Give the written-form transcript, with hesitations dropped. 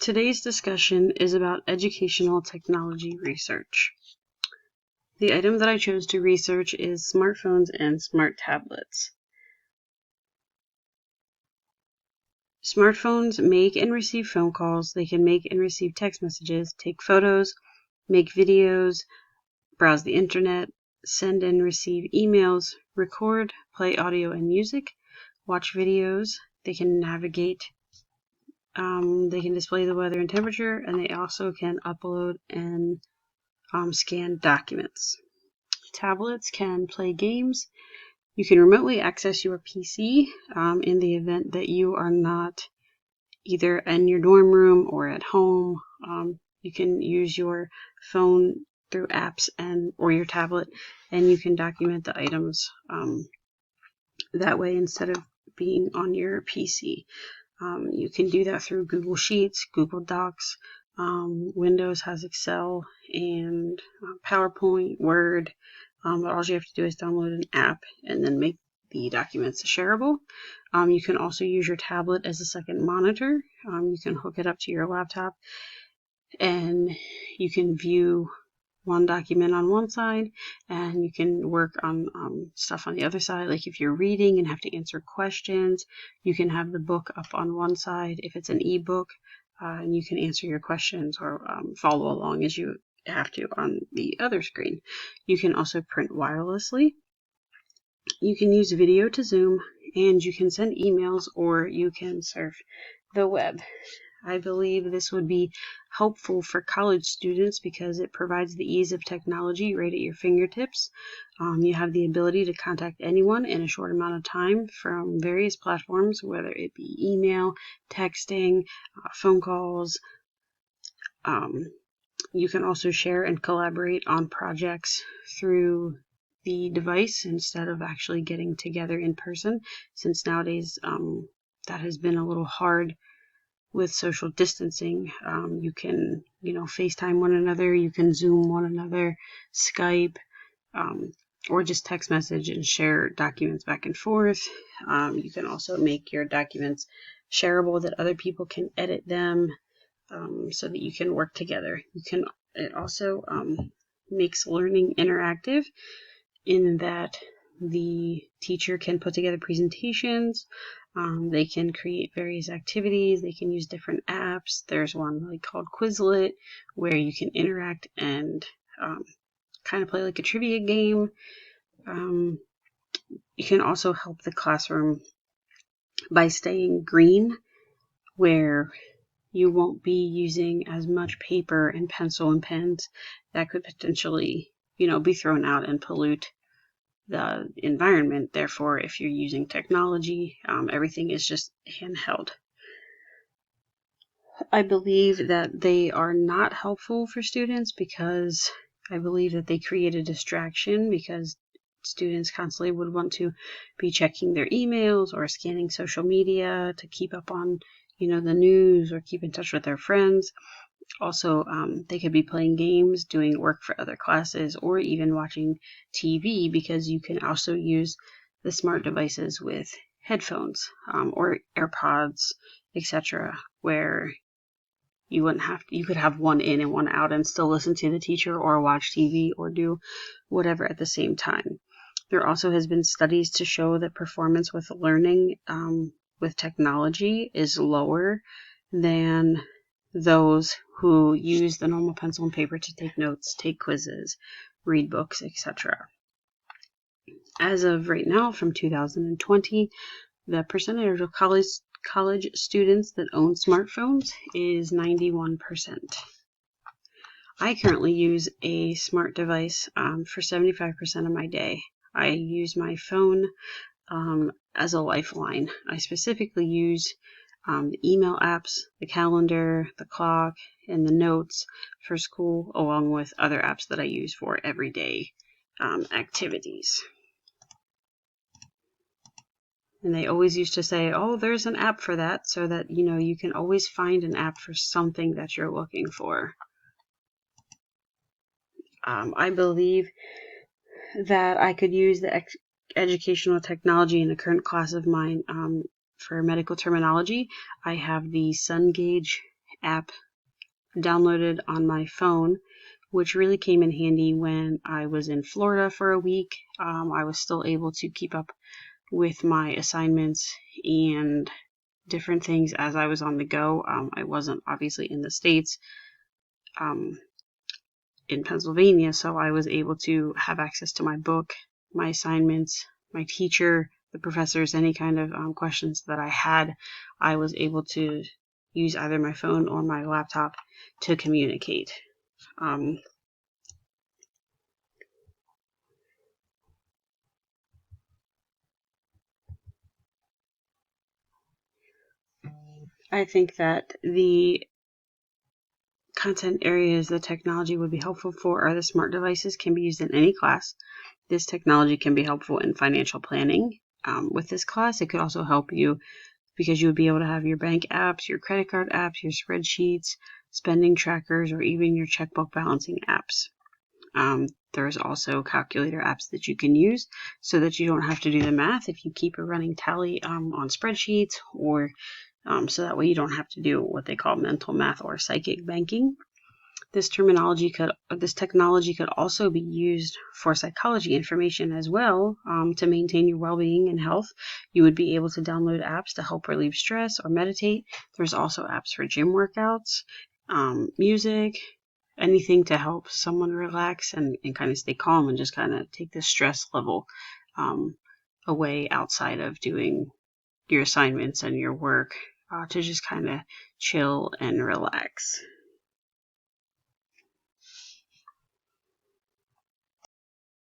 Today's discussion is about educational technology research. The item that I chose to research is smartphones and smart tablets. Smartphones make and receive phone calls, they can make and receive text messages, take photos, make videos, browse the internet, send and receive emails, record, play audio and music, watch videos, they can navigate, they can display the weather and temperature, and they also can upload and scan documents. Tablets can play games. You can remotely access your PC in the event that you are not either in your dorm room or at home. You can use your phone through apps or your tablet, and you can document the items that way instead of being on your PC. You can do that through Google Sheets, Google Docs. Windows has Excel and PowerPoint, Word. But all you have to do is download an app and then make the documents shareable. You can also use your tablet as a second monitor. You can hook it up to your laptop and you can view one document on one side and you can work on stuff on the other side. Like if you're reading and have to answer questions, you can have the book up on one side if it's an ebook, and you can answer your questions or follow along as you have to on the other screen. You can also print wirelessly. You can use video to Zoom, and you can send emails or you can surf the web. I believe this would be helpful for college students because it provides the ease of technology right at your fingertips. You have the ability to contact anyone in a short amount of time from various platforms, whether it be email, texting, phone calls. You can also share and collaborate on projects through the device instead of actually getting together in person, since nowadays that has been a little hard with social distancing. You can, FaceTime one another, you can Zoom one another, Skype, or just text message and share documents back and forth. You can also make your documents shareable that other people can edit them so that you can work together. It also makes learning interactive in that the teacher can put together presentations. They can create various activities. They can use different apps. There's one called Quizlet where you can interact and kind of play like a trivia game. You can also help the classroom by staying green, where you won't be using as much paper and pencil and pens that could potentially, be thrown out and pollute the environment. Therefore, if you're using technology, everything is just handheld. I believe that they are not helpful for students because I believe that they create a distraction, because students constantly would want to be checking their emails or scanning social media to keep up on, the news or keep in touch with their friends. Also, they could be playing games, doing work for other classes, or even watching TV, because you can also use the smart devices with headphones or AirPods, etc., where you could have one in and one out and still listen to the teacher or watch TV or do whatever at the same time. There also has been studies to show that performance with learning with technology is lower than those who use the normal pencil and paper to take notes, take quizzes, read books, etc. As of right now, from 2020, the percentage of college students that own smartphones is 91%. I currently use a smart device for 75% of my day. I use my phone as a lifeline. I specifically use the email apps, the calendar, the clock, and the notes for school, along with other apps that I use for everyday activities. And they always used to say, oh, there's an app for that, so that, you can always find an app for something that you're looking for. I believe that I could use the educational technology in a current class of mine for medical terminology. I have the Sun Gauge app downloaded on my phone, which really came in handy when I was in Florida for a week. I was still able to keep up with my assignments and different things as I was on the go. I wasn't obviously in the States, in Pennsylvania, so I was able to have access to my book, my assignments, my teacher, the professors, any kind of questions that I had. I was able to use either my phone or my laptop to communicate. I think that the content areas that technology would be helpful for are the smart devices can be used in any class. This technology can be helpful in financial planning. With this class, it could also help you because you would be able to have your bank apps, your credit card apps, your spreadsheets, spending trackers, or even your checkbook balancing apps. There's also calculator apps that you can use so that you don't have to do the math if you keep a running tally on spreadsheets, or so that way you don't have to do what they call mental math or psychic banking. This technology could also be used for psychology information as well, to maintain your well-being and health. You would be able to download apps to help relieve stress or meditate. There's also apps for gym workouts, music, anything to help someone relax and kind of stay calm and just kind of take the stress level away outside of doing your assignments and your work, to just kind of chill and relax.